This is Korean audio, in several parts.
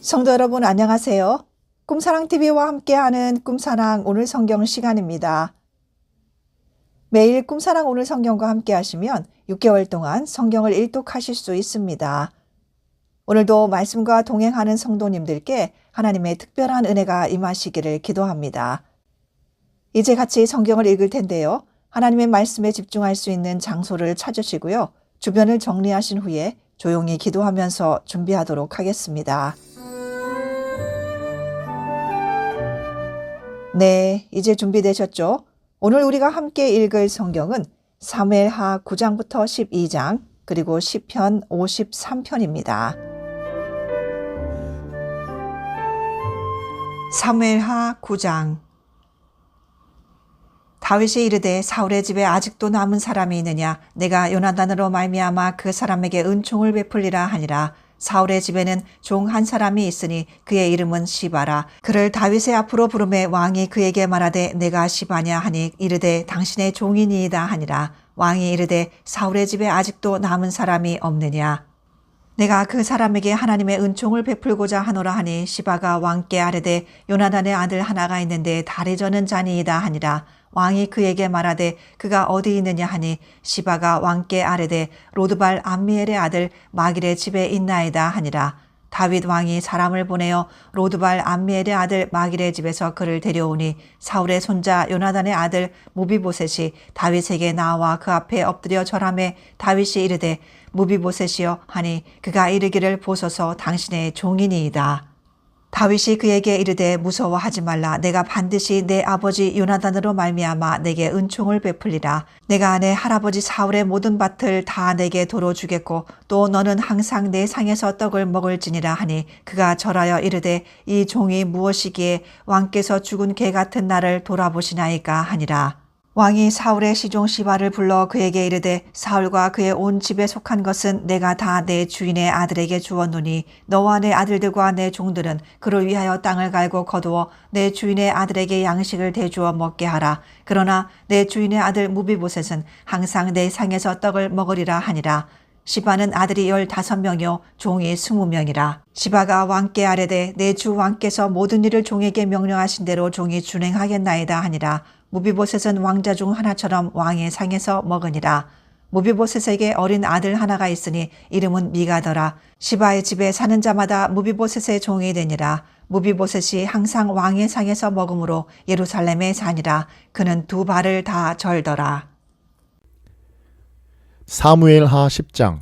성도 여러분 안녕하세요. 꿈사랑TV와 함께하는 꿈사랑 오늘 성경 시간입니다. 매일 꿈사랑 오늘 성경과 함께 하시면 6개월 동안 성경을 일독하실 수 있습니다. 오늘도 말씀과 동행하는 성도님들께 하나님의 특별한 은혜가 임하시기를 기도합니다. 이제 같이 성경을 읽을 텐데요. 하나님의 말씀에 집중할 수 있는 장소를 찾으시고요. 주변을 정리하신 후에 조용히 기도하면서 준비하도록 하겠습니다. 네, 이제 준비되셨죠? 오늘 우리가 함께 읽을 성경은 사무엘하 9장부터 12장 그리고 시편 53편입니다. 사무엘하 9장. 다윗이 이르되 사울의 집에 아직도 남은 사람이 있느냐? 내가 요나단으로 말미암아 그 사람에게 은총을 베풀리라 하니라. 사울의 집에는 종 한 사람이 있으니 그의 이름은 시바라. 그를 다윗의 앞으로 부르매 왕이 그에게 말하되 내가 시바냐 하니 이르되 당신의 종이니이다 하니라. 왕이 이르되 사울의 집에 아직도 남은 사람이 없느냐? 내가 그 사람에게 하나님의 은총을 베풀고자 하노라 하니 시바가 왕께 아뢰되 요나단의 아들 하나가 있는데 다리 저는 자니이다 하니라. 왕이 그에게 말하되 그가 어디 있느냐 하니 시바가 왕께 아뢰되 로드발 암미엘의 아들 마길의 집에 있나이다 하니라. 다윗 왕이 사람을 보내어 로드발 암미엘의 아들 마길의 집에서 그를 데려오니 사울의 손자 요나단의 아들 무비보셋이 다윗에게 나와 그 앞에 엎드려 절하매 다윗이 이르되 무비보셋이여 하니 그가 이르기를 보소서 당신의 종이니이다. 다윗이 그에게 이르되 무서워하지 말라. 내가 반드시 내 아버지 요나단으로 말미암아 내게 은총을 베풀리라. 내가 내 할아버지 사울의 모든 밭을 다 내게 도로 주겠고 또 너는 항상 내 상에서 떡을 먹을지니라 하니 그가 절하여 이르되 이 종이 무엇이기에 왕께서 죽은 개 같은 나를 돌아보시나이까 하니라. 왕이 사울의 시종 시바를 불러 그에게 이르되 사울과 그의 온 집에 속한 것은 내가 다 내 주인의 아들에게 주었노니 너와 내 아들들과 내 종들은 그를 위하여 땅을 갈고 거두어 내 주인의 아들에게 양식을 대주어 먹게 하라. 그러나 내 주인의 아들 무비보셋은 항상 내 상에서 떡을 먹으리라 하니라. 시바는 아들이 15명이요 종이 20명이라. 시바가 왕께 아뢰되 내 주 왕께서 모든 일을 종에게 명령하신 대로 종이 준행하겠나이다 하니라. 무비보셋은 왕자 중 하나처럼 왕의 상에서 먹으니라. 무비보셋에게 어린 아들 하나가 있으니 이름은 미가더라. 시바의 집에 사는 자마다 무비보셋의 종이 되니라. 무비보셋이 항상 왕의 상에서 먹으므로 예루살렘에 사니라. 그는 두 발을 다 절더라. 사무엘하 10장.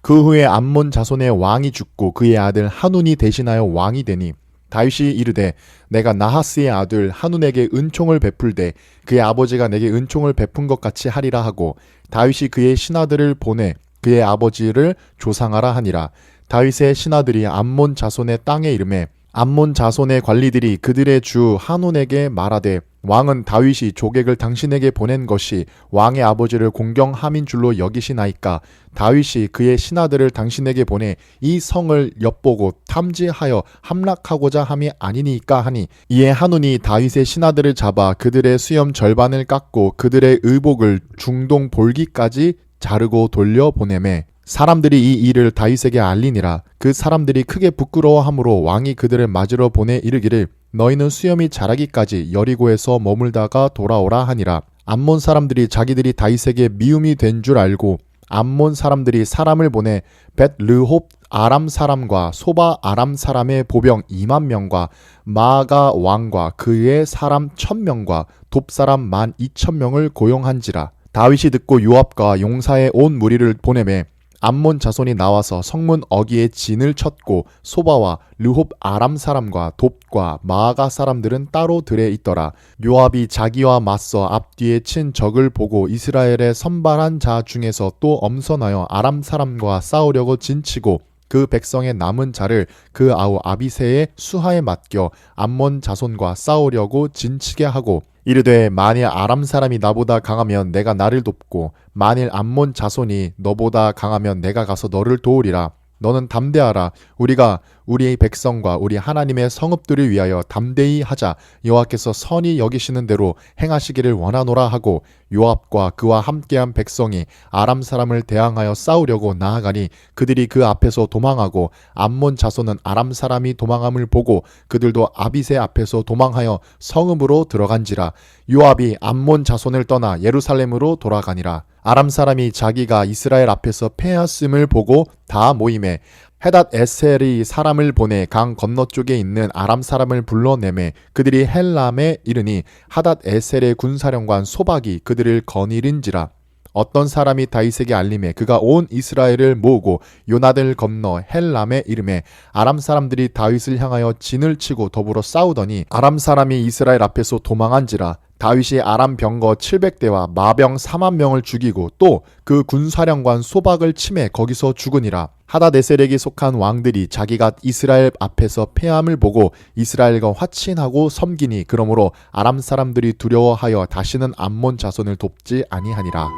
그 후에 암몬 자손의 왕이 죽고 그의 아들 하눈이 대신하여 왕이 되니 다윗이 이르되 내가 나하스의 아들 하눈에게 은총을 베풀되 그의 아버지가 내게 은총을 베푼 것 같이 하리라 하고 다윗이 그의 신하들을 보내 그의 아버지를 조상하라 하니라. 다윗의 신하들이 암몬 자손의 땅에 이르매 암몬 자손의 관리들이 그들의 주 하눈에게 말하되 왕은 다윗이 조객을 당신에게 보낸 것이 왕의 아버지를 공경함인 줄로 여기시나이까? 다윗이 그의 신하들을 당신에게 보내 이 성을 엿보고 탐지하여 함락하고자 함이 아니니까 하니 이에 하눈이 다윗의 신하들을 잡아 그들의 수염 절반을 깎고 그들의 의복을 중동 볼기까지 자르고 돌려보내매 사람들이 이 일을 다윗에게 알리니라. 그 사람들이 크게 부끄러워하므로 왕이 그들을 맞으러 보내 이르기를 너희는 수염이 자라기까지 여리고에서 머물다가 돌아오라 하니라. 암몬 사람들이 자기들이 다윗에게 미움이 된 줄 알고 암몬 사람들이 사람을 보내 벳르홉 아람 사람과 소바 아람 사람의 보병 2만 명과 마아가 왕과 그의 사람 1000명과 돕 사람 12,000명을 고용한지라. 다윗이 듣고 요압과 용사의 온 무리를 보내매 암몬 자손이 나와서 성문 어귀에 진을 쳤고 소바와 르홉 아람 사람과 돕과 마아가 사람들은 따로 들에 있더라. 요압이 자기와 맞서 앞뒤에 친 적을 보고 이스라엘의 선발한 자 중에서 또 엄선하여 아람 사람과 싸우려고 진치고 그 백성의 남은 자를 그 아우 아비새의 수하에 맡겨 암몬 자손과 싸우려고 진치게 하고 이르되 만일 아람 사람이 나보다 강하면 내가 나를 돕고 만일 암몬 자손이 너보다 강하면 내가 가서 너를 도우리라. 너는 담대하라. 우리가 우리의 백성과 우리 하나님의 성읍들을 위하여 담대히 하자. 여호와께서 선히 여기시는 대로 행하시기를 원하노라 하고 요압과 그와 함께한 백성이 아람 사람을 대항하여 싸우려고 나아가니 그들이 그 앞에서 도망하고 암몬 자손은 아람 사람이 도망함을 보고 그들도 아빗의 앞에서 도망하여 성읍으로 들어간지라. 요압이 암몬 자손을 떠나 예루살렘으로 돌아가니라. 아람 사람이 자기가 이스라엘 앞에서 패하심을 보고 다 모임에 헤닷 에셀이 사람을 보내 강 건너쪽에 있는 아람 사람을 불러내매 그들이 헬람에 이르니 하닷 에셀의 군사령관 소박이 그들을 거느린지라. 어떤 사람이 다윗에게 알림해 그가 온 이스라엘을 모으고 요나단을 건너 헬람에 이르매 아람 사람들이 다윗을 향하여 진을 치고 더불어 싸우더니 아람 사람이 이스라엘 앞에서 도망한지라. 다윗이 아람 병거 700대와 마병 4만 명을 죽이고 또 그 군사령관 소박을 치매 거기서 죽으니라. 하닷에셀에게 속한 왕들이 자기가 이스라엘 앞에서 패함을 보고 이스라엘과 화친하고 섬기니 그러므로 아람 사람들이 두려워하여 다시는 암몬 자손을 돕지 아니하니라.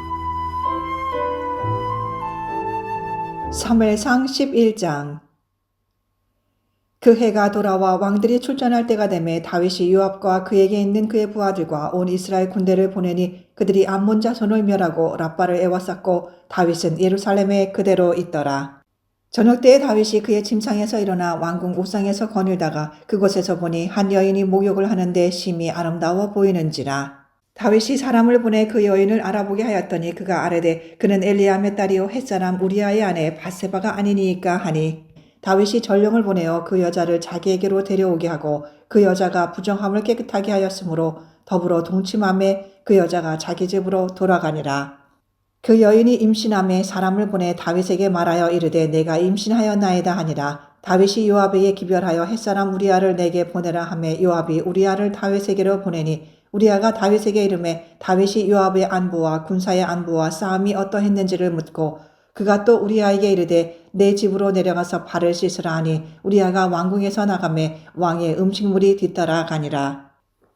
사무엘상 11장. 그 해가 돌아와 왕들이 출전할 때가 되매 다윗이 요압과 그에게 있는 그의 부하들과 온 이스라엘 군대를 보내니 그들이 암몬 자손을 멸하고 라빠를 에워쌌고 다윗은 예루살렘에 그대로 있더라. 저녁 때에 다윗이 그의 침상에서 일어나 왕궁 옥상에서 거닐다가 그곳에서 보니 한 여인이 목욕을 하는데 심히 아름다워 보이는지라. 다윗이 사람을 보내 그 여인을 알아보게 하였더니 그가 아뢰되 그는 엘리암의 딸이요 햇사람 우리아의 아내 밧세바가 아니니이까 하니 다윗이 전령을 보내어 그 여자를 자기에게로 데려오게 하고 그 여자가 부정함을 깨끗하게 하였으므로 더불어 동침함에 그 여자가 자기 집으로 돌아가니라. 그 여인이 임신함에 사람을 보내 다윗에게 말하여 이르되 내가 임신하였나이다 하니라. 다윗이 요압에게 기별하여 햇사람 우리아를 내게 보내라 하매 요압이 우리아를 다윗에게로 보내니 우리아가 다윗에게 이르매 다윗이 요압의 안부와 군사의 안부와 싸움이 어떠했는지를 묻고 그가 또 우리아에게 이르되 내 집으로 내려가서 발을 씻으라 하니 우리아가 왕궁에서 나가매 왕의 음식물이 뒤따라 가니라.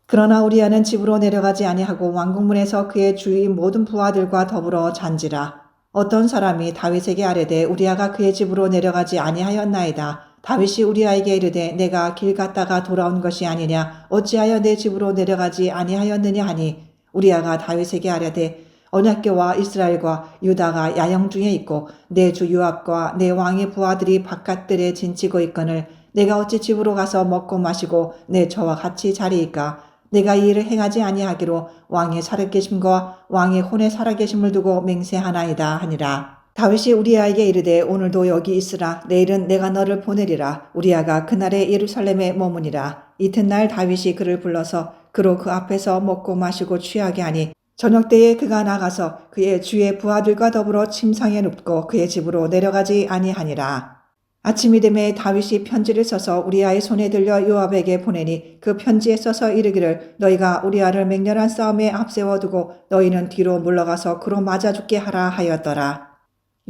그러나 우리아는 집으로 내려가지 아니하고 왕궁문에서 그의 주위 모든 부하들과 더불어 잔지라. 어떤 사람이 다윗에게 아뢰되 우리아가 그의 집으로 내려가지 아니하였나이다. 다윗이 우리아에게 이르되 내가 길 갔다가 돌아온 것이 아니냐 어찌하여 내 집으로 내려가지 아니하였느냐 하니 우리아가 다윗에게 아뢰되 언약궤와 이스라엘과 유다가 야영 중에 있고 내 주 요압과 내 왕의 부하들이 바깥들에 진치고 있거늘 내가 어찌 집으로 가서 먹고 마시고 내 저와 같이 자리이까. 내가 이 일을 행하지 아니하기로 왕의 살아계심과 왕의 혼의 살아계심을 두고 맹세하나이다 하니라. 다윗이 우리아에게 이르되 오늘도 여기 있으라. 내일은 내가 너를 보내리라. 우리아가 그날에 예루살렘에 머무니라. 이튿날 다윗이 그를 불러서 그로 그 앞에서 먹고 마시고 취하게 하니 저녁때에 그가 나가서 그의 주의 부하들과 더불어 침상에 눕고 그의 집으로 내려가지 아니하니라. 아침이 되매 다윗이 편지를 써서 우리아의 손에 들려 요압에게 보내니 그 편지에 써서 이르기를 너희가 우리아를 맹렬한 싸움에 앞세워 두고 너희는 뒤로 물러가서 그로 맞아 죽게 하라 하였더라.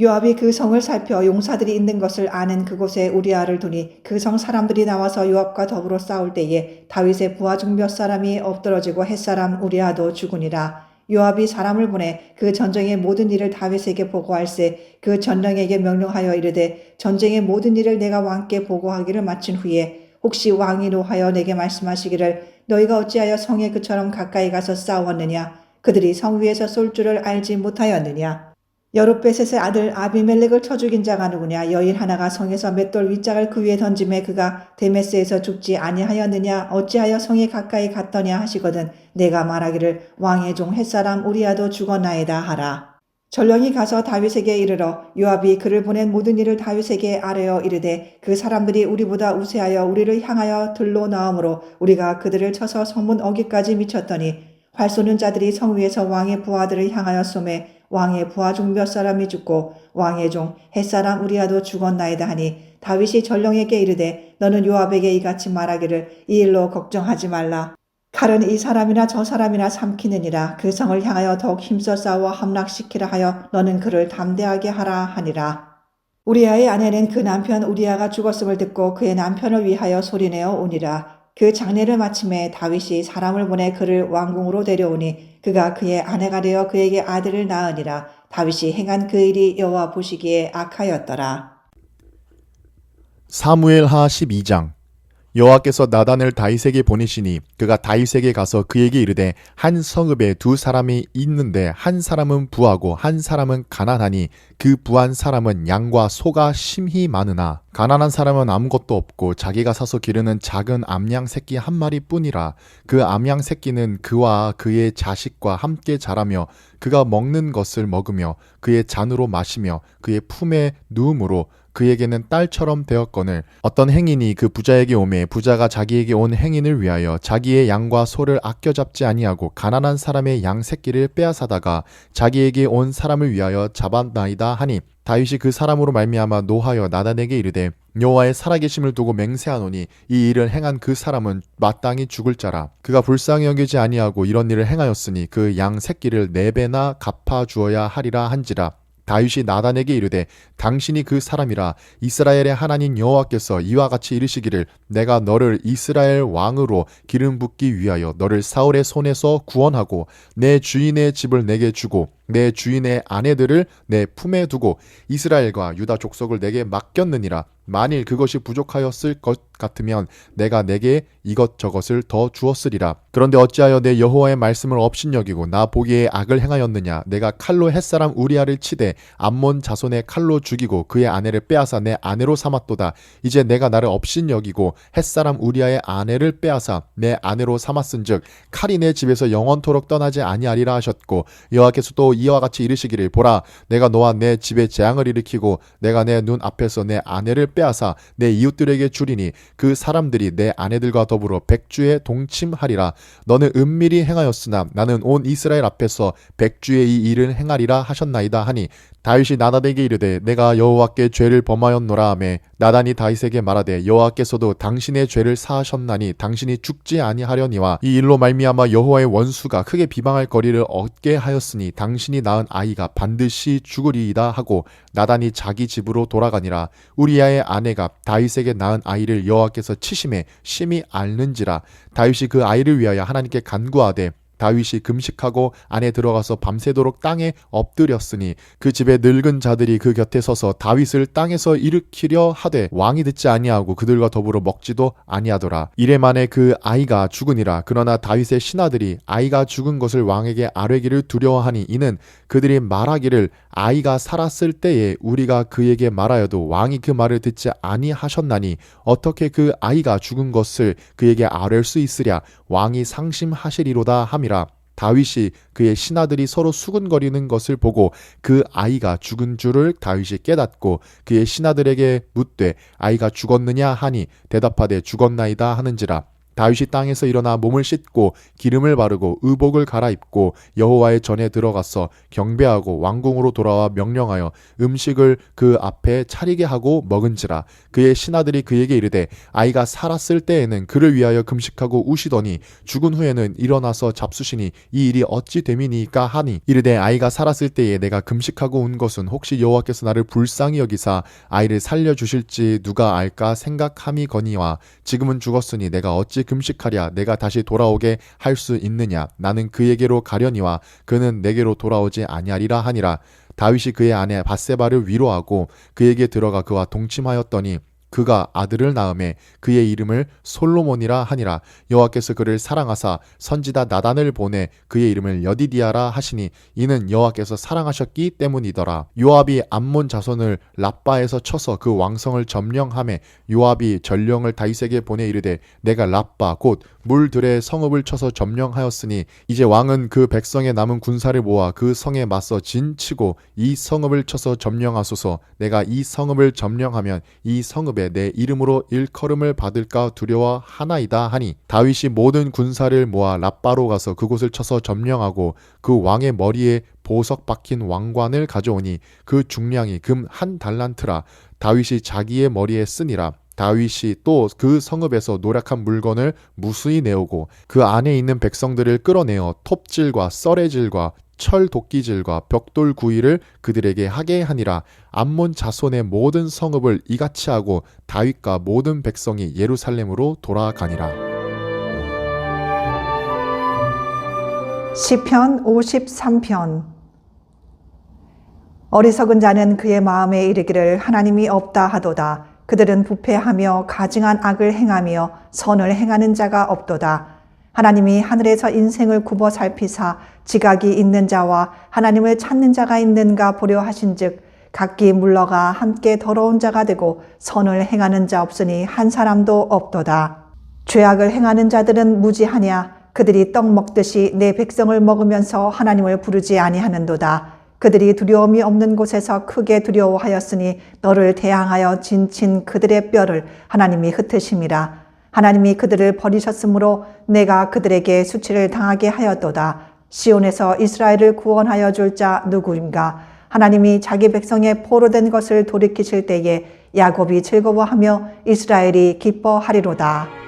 요압이 그 성을 살펴 용사들이 있는 것을 아는 그곳에 우리아를 두니 그 성 사람들이 나와서 요압과 더불어 싸울 때에 다윗의 부하 중 몇 사람이 엎드러지고 햇사람 우리아도 죽으니라. 요압이 사람을 보내 그 전쟁의 모든 일을 다윗에게 보고할세 그 전령에게 명령하여 이르되 전쟁의 모든 일을 내가 왕께 보고하기를 마친 후에 혹시 왕이 노하여 내게 말씀하시기를 너희가 어찌하여 성에 그처럼 가까이 가서 싸웠느냐 그들이 성 위에서 쏠 줄을 알지 못하였느냐 여룻베셋의 아들 아비멜렉을 쳐 죽인 자가 누구냐 여인 하나가 성에서 맷돌 윗짝을 그 위에 던짐에 그가 데메스에서 죽지 아니하였느냐 어찌하여 성에 가까이 갔더냐 하시거든 내가 말하기를 왕의 종 햇사람 우리아도 죽었나이다 하라. 전령이 가서 다윗에게 이르러 요압이 그를 보낸 모든 일을 다윗에게 아뢰어 이르되 그 사람들이 우리보다 우세하여 우리를 향하여 들로 나오므로 우리가 그들을 쳐서 성문 어귀까지 미쳤더니 활 쏘는 자들이 성 위에서 왕의 부하들을 향하여 쏘매 왕의 부하 중 몇 사람이 죽고 왕의 종 햇사람 우리아도 죽었나이다 하니 다윗이 전령에게 이르되 너는 요압에게 이같이 말하기를 이 일로 걱정하지 말라. 칼은 이 사람이나 저 사람이나 삼키느니라. 그 성을 향하여 더욱 힘써 싸워 함락시키라 하여 너는 그를 담대하게 하라 하니라. 우리아의 아내는 그 남편 우리아가 죽었음을 듣고 그의 남편을 위하여 소리내어 오니라. 그 장례를 마침에 다윗이 사람을 보내 그를 왕궁으로 데려오니 그가 그의 아내가 되어 그에게 아들을 낳으니라. 다윗이 행한 그 일이 여호와 보시기에 악하였더라. 사무엘하 12장. 여호와께서 나단을 다윗에게 보내시니 그가 다윗에게 가서 그에게 이르되 한 성읍에 두 사람이 있는데 한 사람은 부하고 한 사람은 가난하니 그 부한 사람은 양과 소가 심히 많으나 가난한 사람은 아무것도 없고 자기가 사서 기르는 작은 암양 새끼 한 마리뿐이라. 그 암양 새끼는 그와 그의 자식과 함께 자라며 그가 먹는 것을 먹으며 그의 잔으로 마시며 그의 품에 누움으로 그에게는 딸처럼 되었거늘 어떤 행인이 그 부자에게 오매 부자가 자기에게 온 행인을 위하여 자기의 양과 소를 아껴 잡지 아니하고 가난한 사람의 양 새끼를 빼앗아다가 자기에게 온 사람을 위하여 잡았나이다 하니 다윗이 그 사람으로 말미암아 노하여 나단에게 이르되 여호와의 살아계심을 두고 맹세하노니 이 일을 행한 그 사람은 마땅히 죽을 자라. 그가 불쌍히 여기지 아니하고 이런 일을 행하였으니 그 양 새끼를 4배나 갚아 주어야 하리라 한지라. 다윗이 나단에게 이르되 당신이 그 사람이라. 이스라엘의 하나님 여호와께서 이와 같이 이르시기를 내가 너를 이스라엘 왕으로 기름 붓기 위하여 너를 사울의 손에서 구원하고 내 주인의 집을 내게 주고 내 주인의 아내들을 내 품에 두고 이스라엘과 유다 족속을 내게 맡겼느니라. 만일 그것이 부족하였을 것 같으면 내가 내게 이것저것을 더 주었으리라. 그런데 어찌하여 내 여호와의 말씀을 업신여기고 나 보기에 악을 행하였느냐. 내가 칼로 햇사람 우리아를 치되 암몬 자손의 칼로 죽이고 그의 아내를 빼앗아 내 아내로 삼았도다. 이제 내가 나를 업신여기고 햇사람 우리아의 아내를 빼앗아 내 아내로 삼았은즉 칼이 내 집에서 영원토록 떠나지 아니하리라 하셨고 여호와께서 또 이와 같이 이르시기를 보라 내가 너와 내 집에 재앙을 일으키고 내가 내 눈 앞에서 내 아내를 빼앗아 내 이웃들에게 주리니 그 사람들이 내 아내들과 더불어 백주에 동침하리라. 너는 은밀히 행하였으나 나는 온 이스라엘 앞에서 백주의 이 일을 행하리라 하셨나이다 하니 다윗이 나단에게 이르되 내가 여호와께 죄를 범하였노라 하매 나단이 다윗에게 말하되 여호와께서도 당신의 죄를 사하셨나니 당신이 죽지 아니하려니와 이 일로 말미암아 여호와의 원수가 크게 비방할 거리를 얻게 하였으니 당신이 낳은 아이가 반드시 죽으리이다 하고 나단이 자기 집으로 돌아가니라. 우리아의 아내가 다윗에게 낳은 아이를 여호와께서 치심에 심히 앓는지라. 다윗이 그 아이를 위하여 하나님께 간구하되 다윗이 금식하고 안에 들어가서 밤새도록 땅에 엎드렸으니 그 집에 늙은 자들이 그 곁에 서서 다윗을 땅에서 일으키려 하되 왕이 듣지 아니하고 그들과 더불어 먹지도 아니하더라. 이래 만에 그 아이가 죽으니라. 그러나 다윗의 신하들이 아이가 죽은 것을 왕에게 아뢰기를 두려워하니 이는 그들이 말하기를 아이가 살았을 때에 우리가 그에게 말하여도 왕이 그 말을 듣지 아니하셨나니 어떻게 그 아이가 죽은 것을 그에게 아뢰 수 있으랴. 왕이 상심하시리로다 함이라. 다윗이 그의 신하들이 서로 수군거리는 것을 보고 그 아이가 죽은 줄을 다윗이 깨닫고 그의 신하들에게 묻되 아이가 죽었느냐 하니 대답하되 죽었나이다 하는지라. 다윗이 땅에서 일어나 몸을 씻고 기름을 바르고 의복을 갈아입고 여호와의 전에 들어가서 경배하고 왕궁으로 돌아와 명령하여 음식을 그 앞에 차리게 하고 먹은지라. 그의 신하들이 그에게 이르되 아이가 살았을 때에는 그를 위하여 금식하고 우시더니 죽은 후에는 일어나서 잡수시니 이 일이 어찌 됨이니까 하니 이르되 아이가 살았을 때에 내가 금식하고 운 것은 혹시 여호와께서 나를 불쌍히 여기사 아이를 살려주실지 누가 알까 생각함이거니와 지금은 죽었으니 내가 어찌 금식하랴. 내가 다시 돌아오게 할 수 있느냐. 나는 그에게로 가려니와 그는 내게로 돌아오지 아니하리라 하니라. 다윗이 그의 아내 밧세바를 위로하고 그에게 들어가 그와 동침하였더니 그가 아들을 낳음에 그의 이름을 솔로몬이라 하니라. 여호와께서 그를 사랑하사 선지자 나단을 보내 그의 이름을 여디디아라 하시니 이는 여호와께서 사랑하셨기 때문이더라. 요압이 암몬 자손을 랍바에서 쳐서 그 왕성을 점령하매 요압이 전령을 다윗에게 보내 이르되 내가 랍바 곧 물들의 성읍을 쳐서 점령하였으니 이제 왕은 그 백성의 남은 군사를 모아 그 성에 맞서 진치고 이 성읍을 쳐서 점령하소서. 내가 이 성읍을 점령하면 이 성읍에 내 이름으로 일컬음을 받을까 두려워하나이다 하니 다윗이 모든 군사를 모아 랍바로 가서 그곳을 쳐서 점령하고 그 왕의 머리에 보석 박힌 왕관을 가져오니 그 중량이 금 1달란트라. 다윗이 자기의 머리에 쓰니라. 다윗이 또 그 성읍에서 노략한 물건을 무수히 내오고 그 안에 있는 백성들을 끌어내어 톱질과 썰애질과 철 도끼질과 벽돌 구이를 그들에게 하게 하니라. 암몬 자손의 모든 성읍을 이같이 하고 다윗과 모든 백성이 예루살렘으로 돌아가니라. 시편 53편. 어리석은 자는 그의 마음에 이르기를 하나님이 없다 하도다. 그들은 부패하며 가증한 악을 행하며 선을 행하는 자가 없도다. 하나님이 하늘에서 인생을 굽어 살피사 지각이 있는 자와 하나님을 찾는 자가 있는가 보려 하신즉 각기 물러가 함께 더러운 자가 되고 선을 행하는 자 없으니 한 사람도 없도다. 죄악을 행하는 자들은 무지하냐? 그들이 떡 먹듯이 내 백성을 먹으면서 하나님을 부르지 아니하는도다. 그들이 두려움이 없는 곳에서 크게 두려워하였으니 너를 대항하여 진친 그들의 뼈를 하나님이 흩으심이라. 하나님이 그들을 버리셨으므로 내가 그들에게 수치를 당하게 하였도다. 시온에서 이스라엘을 구원하여 줄 자 누구인가? 하나님이 자기 백성의 포로된 것을 돌이키실 때에 야곱이 즐거워하며 이스라엘이 기뻐하리로다.